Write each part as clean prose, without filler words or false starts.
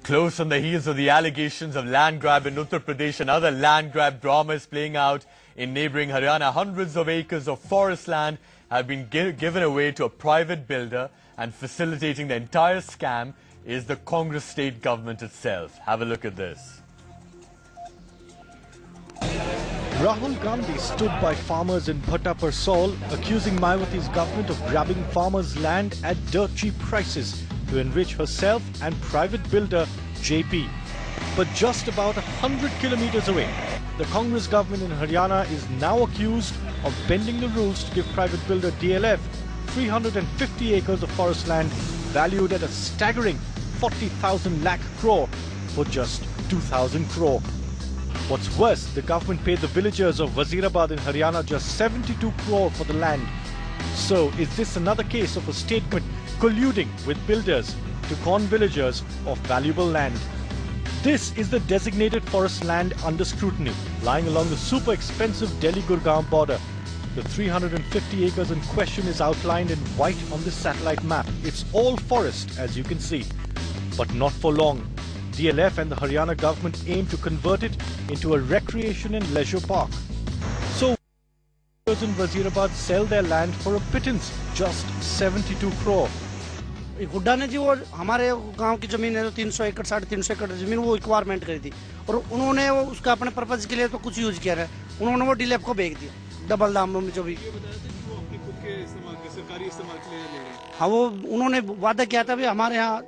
Close on the heels of the allegations of land grab in Uttar Pradesh, another land grab drama is playing out in neighbouring Haryana. Hundreds of acres of forest land have been given away to a private builder, and facilitating the entire scam is the Congress state government itself. Have a look at this. Rahul Gandhi stood by farmers in Bhatta Parsol, accusing Mayawati's government of grabbing farmers' land at dirt cheap prices to enrich herself and private builder JP. But just about 100 kilometers away, the Congress government in Haryana is now accused of bending the rules to give private builder DLF 350 acres of forest land valued at a staggering 40,000 lakh crore for just 2,000 crore. What's worse, the government paid the villagers of Wazirabad in Haryana just 72 crore for the land. So, is this another case of a state government colluding with builders to con villagers of valuable land? This is the designated forest land under scrutiny, lying along the super expensive Delhi-Gurgaon border. The 350 acres in question is outlined in white on this satellite map. It's all forest, as you can see. But not for long. DLF and the Haryana government aim to convert it into a recreation and leisure park. So, in Wazirabad sell their land for a pittance, just 72 crore. Hooda ने जी वो हमारे गांव की जमीन है तो 300 एकड़ 350 एकड़ जमीन वो रिक्वायरमेंट करी थी और उन्होंने वो उसका अपने पर्पज के लिए तो कुछ यूज किया है, उन्होंने वो डीलैप को बेच दिया डबल दाम में जो भी। हाँ, वो उन्होंने वादा किया था भी हमारे यहाँ,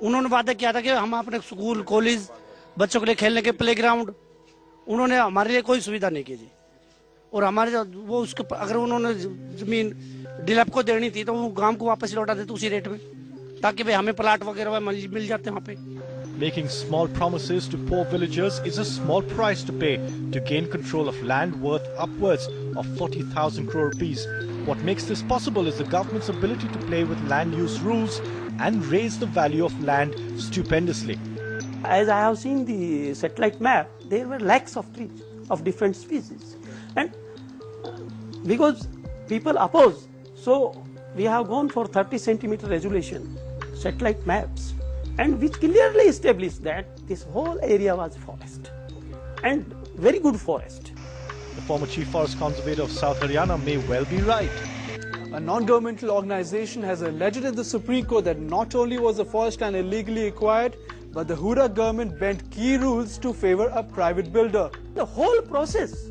उन्होंने वादा किया था कि हम अपने स्कूल कॉलेज बच्चों के लिए खेलने के प्लेग्राउंड, उन्होंने हमारे लिए कोई सुविधा नहीं की जी। और हमारे वो उसके अगर उन्होंने जमीन डीलैप को देनी थी तो वो गांव को वापस लौटा देते उसी रेट में, ताकि भाई हमें प्लाट वगैरह मिल जाते वहाँ पे। Making small promises to poor villagers is a small price to pay to gain control of land worth upwards of 40,000 crore rupees. What makes this possible is the government's ability to play with land use rules and raise the value of land stupendously. As I have seen the satellite map, there were lakhs of trees of different species. And because people oppose, so we have gone for 30 centimeter resolution satellite maps, and which clearly established that this whole area was forest and very good forest. The former chief forest conservator of South Haryana may well be right. A non-governmental organization has alleged in the Supreme Court that not only was the forest land illegally acquired, but the Hooda government bent key rules to favor a private builder. The whole process,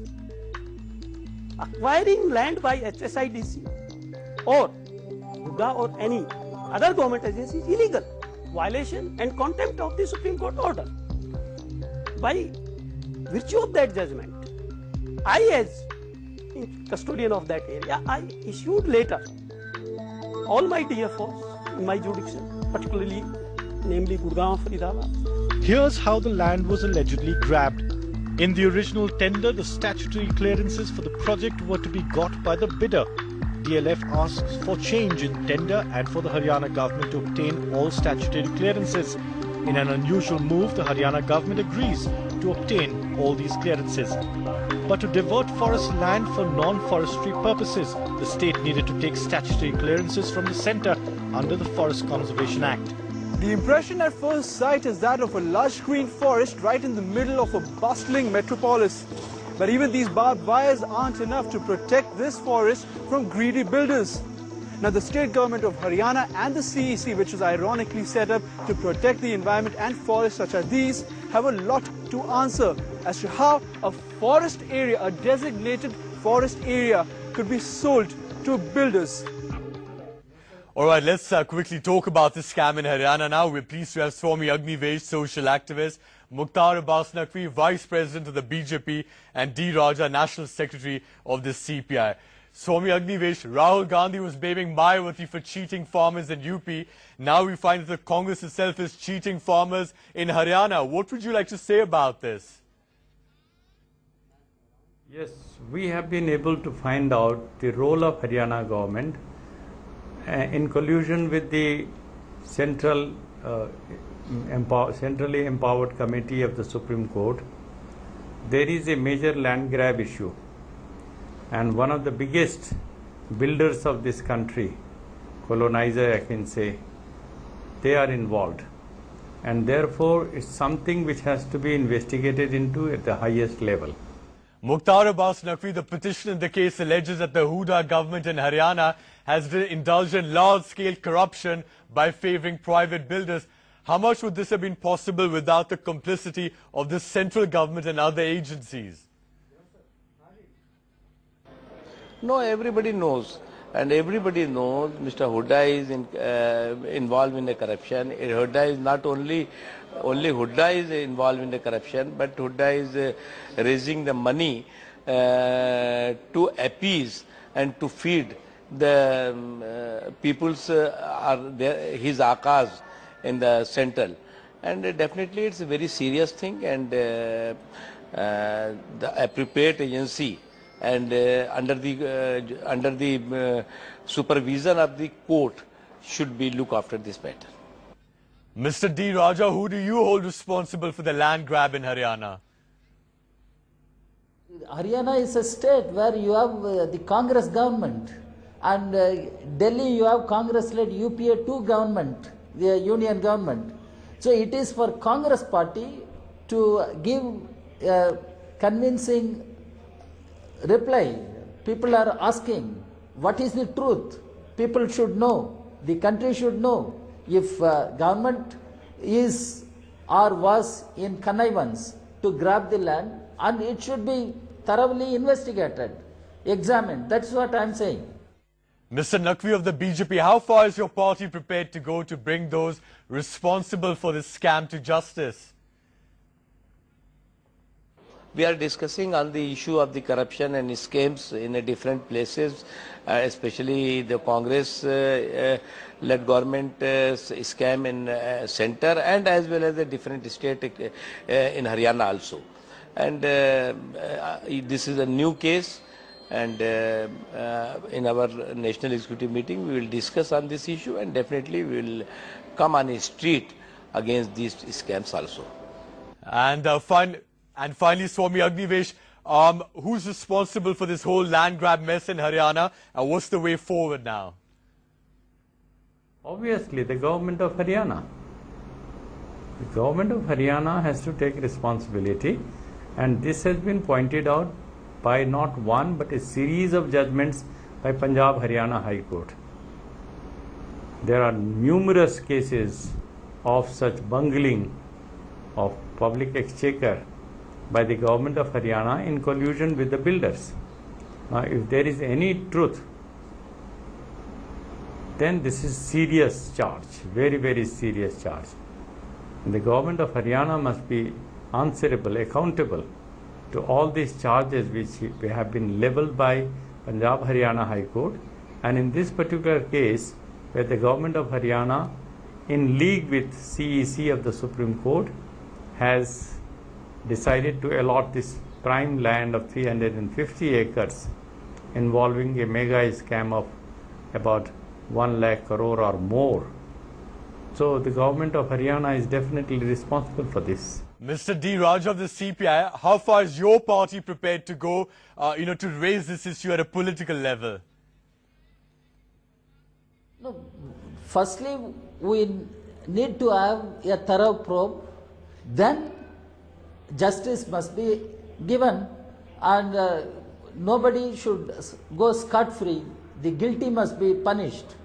acquiring land by HSIDC or Hooda or any other government agency is illegal, violation and contempt of the Supreme Court order. By virtue of that judgment, I as custodian of that area, I issued later all my DFOs in my jurisdiction, particularly namely Gurgaon, Faridabad. Here's how the land was allegedly grabbed. In the original tender, the statutory clearances for the project were to be got by the bidder. DLF asks for change in tender and for the Haryana government to obtain all statutory clearances. In an unusual move, the Haryana government agrees to obtain all these clearances. But to divert forest land for non-forestry purposes, the state needed to take statutory clearances from the centre under the Forest Conservation Act. The impression at first sight is that of a lush green forest right in the middle of a bustling metropolis. But even these barbed wires aren't enough to protect this forest from greedy builders. Now, the state government of Haryana and the CEC, which was ironically set up to protect the environment and forests such as these, have a lot to answer as to how a forest area, a designated forest area, could be sold to builders. Alright, let's quickly talk about this scam in Haryana now. We're pleased to have Swami Agnivesh, social activist, Mukhtar Abbas Naqvi, Vice President of the BJP, and D. Raja, National Secretary of the CPI. Swami Agnivesh, Rahul Gandhi was blaming Mayawati for cheating farmers in UP. Now we find that the Congress itself is cheating farmers in Haryana. What would you like to say about this? Yes, we have been able to find out the role of Haryana government in collusion with the centrally empowered committee of the Supreme Court. There is a major land grab issue, and one of the biggest builders of this country, colonizer I can say, they are involved. and therefore it's something which has to be investigated into at the highest level. Mukhtar Abbas Naqvi, the petition in the case, alleges that the Huda government in Haryana has indulged in large-scale corruption by favouring private builders. How much would this have been possible without the complicity of the central government and other agencies? No, everybody knows. And everybody knows Mr. Huda is involved in the corruption. Huda is not only Huda is involved in the corruption, but Huda is raising the money to appease and to feed the people's his akas in the central. And definitely it's a very serious thing, and the appropriate agency and under the supervision of the court should be look after this matter. Mr. D. Raja, who do you hold responsible for the land grab in Haryana? Haryana is a state where you have the Congress government, and Delhi you have Congress-led UPA 2 government, the union government. So it is for Congress party to give a convincing reply. People are asking, what is the truth? People should know, the country should know if government is or was in connivance to grab the land, and it should be thoroughly investigated, examined. That's what I am saying. Mr. Naqvi of the BJP, how far is your party prepared to go to bring those responsible for this scam to justice? We are discussing on the issue of the corruption and scams in different places, especially the Congress-led government scam in center, and as well as the different state in Haryana also. And this is a new case, and in our national executive meeting we will discuss on this issue, and definitely we will come on a street against these scams also. And finally, Swami Agnivesh, who's responsible for this whole land grab mess in Haryana, and what's the way forward now? Obviously, the government of Haryana. The government of Haryana has to take responsibility, and this has been pointed out by not one but a series of judgments by Punjab Haryana High Court. There are numerous cases of such bungling of public exchequer by the government of Haryana in collusion with the builders. Now, if there is any truth, then this is serious charge, very, very serious charge. And the government of Haryana must be answerable, accountable to all these charges which have been levelled by Punjab Haryana High Court. And in this particular case, where the government of Haryana, in league with CEC of the Supreme Court, has decided to allot this prime land of 350 acres involving a mega scam of about 1 lakh crore or more. So the government of Haryana is definitely responsible for this. Mr. D. Raj of the CPI, how far is your party prepared to go, to raise this issue at a political level? No, firstly, we need to have a thorough probe. Then justice must be given, and nobody should go scot-free. The guilty must be punished.